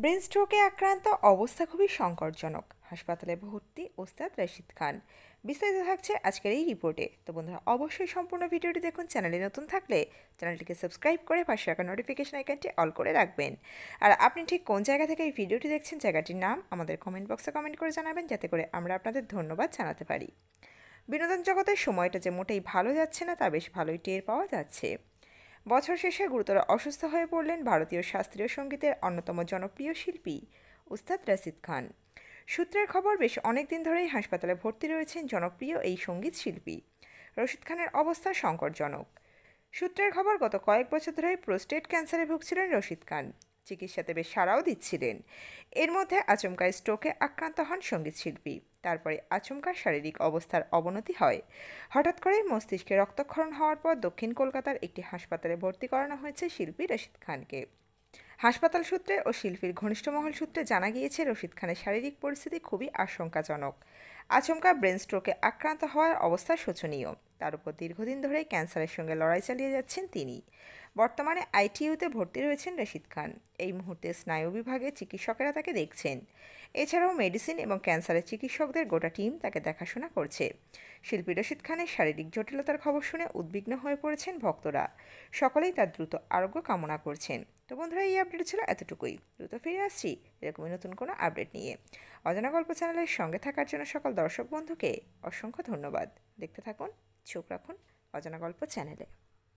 Brain স্ট্রোকে আক্রান্ত, অবস্থা খুবই সংকটজনক, হাসপাতালে ভর্তি ওস্তাদ রশিদ খান। বিস্তারিত থাকছে আজকের এই রিপোর্টে। তো বন্ধুরা, অবশ্যই সম্পূর্ণ ভিডিওটি দেখুন। চ্যানেলে নতুন থাকলে চ্যানেলটিকে সাবস্ক্রাইব করে পাশে রাখা নোটিফিকেশন আইকনটি অল করে রাখবেন। আর আপনি ঠিক কোন জায়গা থেকে এই ভিডিওটি দেখছেন, জায়গাটির নাম আমাদের কমেন্ট বক্সে কমেন্ট করে জানাবেন, যাতে করে আমরা আপনাদের ধন্যবাদ জানাতে পারি। বিনোদন জগতের সময়টা যে মোটেই ভালো যাচ্ছে না, তা বেশ ভালোই টের পাওয়া যাচ্ছে। বছর শেষে গুরুতর অসুস্থ হয়ে পড়লেন ভারতীয় শাস্ত্রীয় সঙ্গীতের অন্যতম জনপ্রিয় শিল্পী উস্তাদ রশিদ খান। সূত্রের খবর, বেশ অনেক দিন ধরেই হাসপাতালে ভর্তি রয়েছেন জনপ্রিয় এই সঙ্গীত শিল্পী। রশিদ খানের অবস্থা সংকটজনক। সূত্রের খবর, গত কয়েক বছর ধরেই প্রোস্টেট ক্যান্সারে ভুগছিলেন রশিদ খান। চিকিৎসাতে বেশ সাড়াও দিচ্ছিলেন। এর মধ্যে আচমকা স্ট্রোকে আক্রান্ত হন সঙ্গীত শিল্পী। তারপরে আচমকা শারীরিক অবস্থার অবনতি হয়। হঠাৎ করেই মস্তিষ্কে রক্তক্ষরণ হওয়ার পর দক্ষিণ কলকাতার একটি হাসপাতালে ভর্তি করানো হয়েছে শিল্পী রশিদ খানকে। হাসপাতাল সূত্রে ও শিল্পীর ঘনিষ্ঠ মহল সূত্রে জানা গিয়েছে, রশিদ খানের শারীরিক পরিস্থিতি খুবই আশঙ্কাজনক। আচমকা ব্রেন স্ট্রোকে আক্রান্ত হওয়ার অবস্থা শোচনীয়। তার উপর দীর্ঘদিন ধরেই ক্যান্সারের সঙ্গে লড়াই চালিয়ে যাচ্ছেন তিনি। বর্তমানে আইটিইউতে ভর্তি রয়েছেন রশিদ খান। এই মুহূর্তে স্নায়ু বিভাগে চিকিৎসকেরা তাকে দেখছেন। এছাড়াও মেডিসিন এবং ক্যান্সারের চিকিৎসকদের গোটা টিম তাকে দেখাশোনা করছে। শিল্পী রশিদ খানের শারীরিক জটিলতার খবর শুনে উদ্বিগ্ন হয়ে পড়েছেন ভক্তরা। সকলেই তার দ্রুত আরোগ্য কামনা করছেন। তো বন্ধুরা, এই আপডেট ছিল এতটুকুই। দ্রুত ফিরে আসছি এরকমই নতুন কোনো আপডেট নিয়ে। অজানা গল্প চ্যানেলের সঙ্গে থাকার জন্য সকল দর্শক বন্ধুকে অসংখ্য ধন্যবাদ। দেখতে থাকুন, চোখ রাখুন অজানা গল্প চ্যানেলে।